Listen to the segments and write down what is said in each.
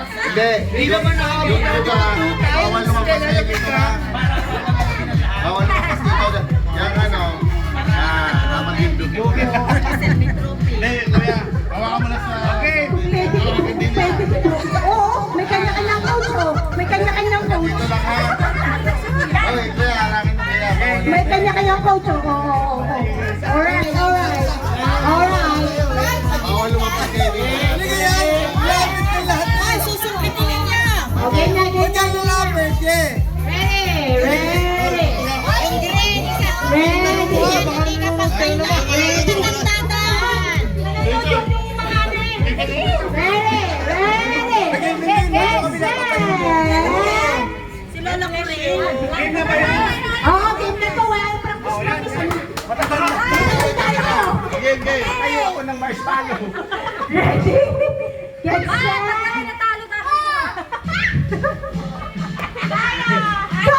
Hindi. Hindi naman nakabot na ito. Bawal lumabas kayo dito ha. Bawal lumabas dito. Yan ano. Namagindog yun. Hindi, kuya. Hawakan mo na sa... Okay. Oo, may kanya-kanyang coach oh. May kanya-kanyang coach. Dito lang ha. Oy, kuya, harangin mo kaya. May kanya-kanyang coach oh. Oo. Alright, alright. Alright. Bawal lumabas kayo dito. Okay na, ready? Ready. Si Lola ko rin. Oo, game na to. Wala yung practice. Game. Ayaw ako ng marshmallow. Ready? Get set. Natalo ka. Go!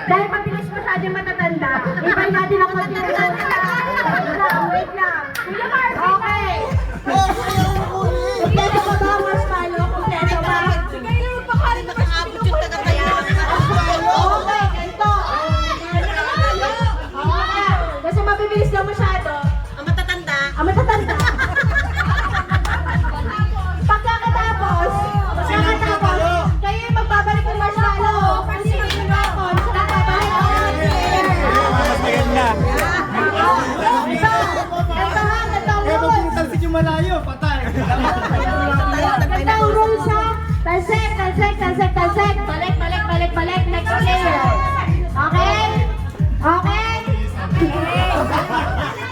Dahil mabilis masyado yung matatanda, ibay natin ang matatanda. Wait lang. Kuya Mark, okay. Kompleto ba ba, marshmallow? Kompleto ba? Sige, magpakalit na makakabot yung tagapayan. Okay, ganito. Okay. Kasi mabibilis lang masyado. Ang matatanda. Ang matatanda. Pagkakatapos, kayo yung magbabalik ng marshmallow. Kasi yung rapon, saka babalik ang Talsik yung malayo, patay. Ito ang rules ha. Talsik. Balik. Next player. Okay? Okay?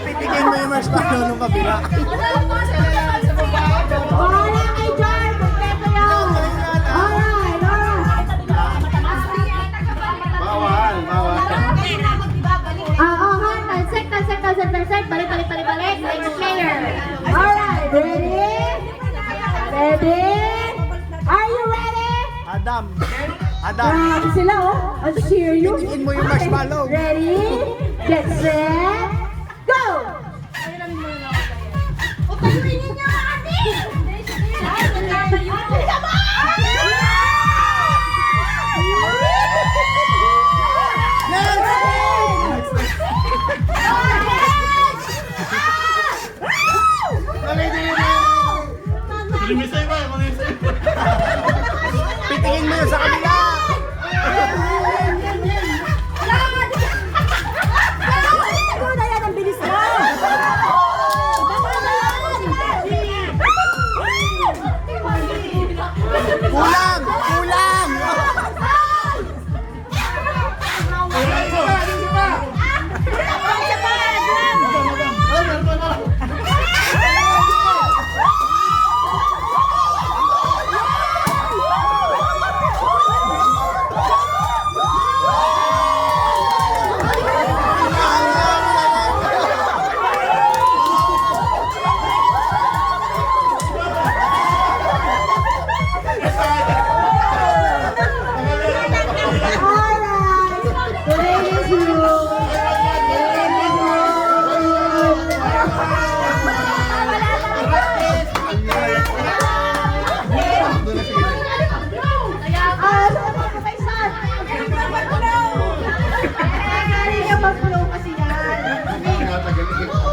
Pitigin mo yung marshmallow nung kabila. Wala kay Jar. Kompleto yun. Alright. Bawal. Oo ha. Talsik. Balik. Next player. Alright. Ready? Are you ready? Adam. Grabe sila oh. Ang serious. Pitigin mo yung marshmallow. Ready? Get set. Go! O, payuin niyo ate! Ay, matama yun. Pitigin mo yung sa kabila.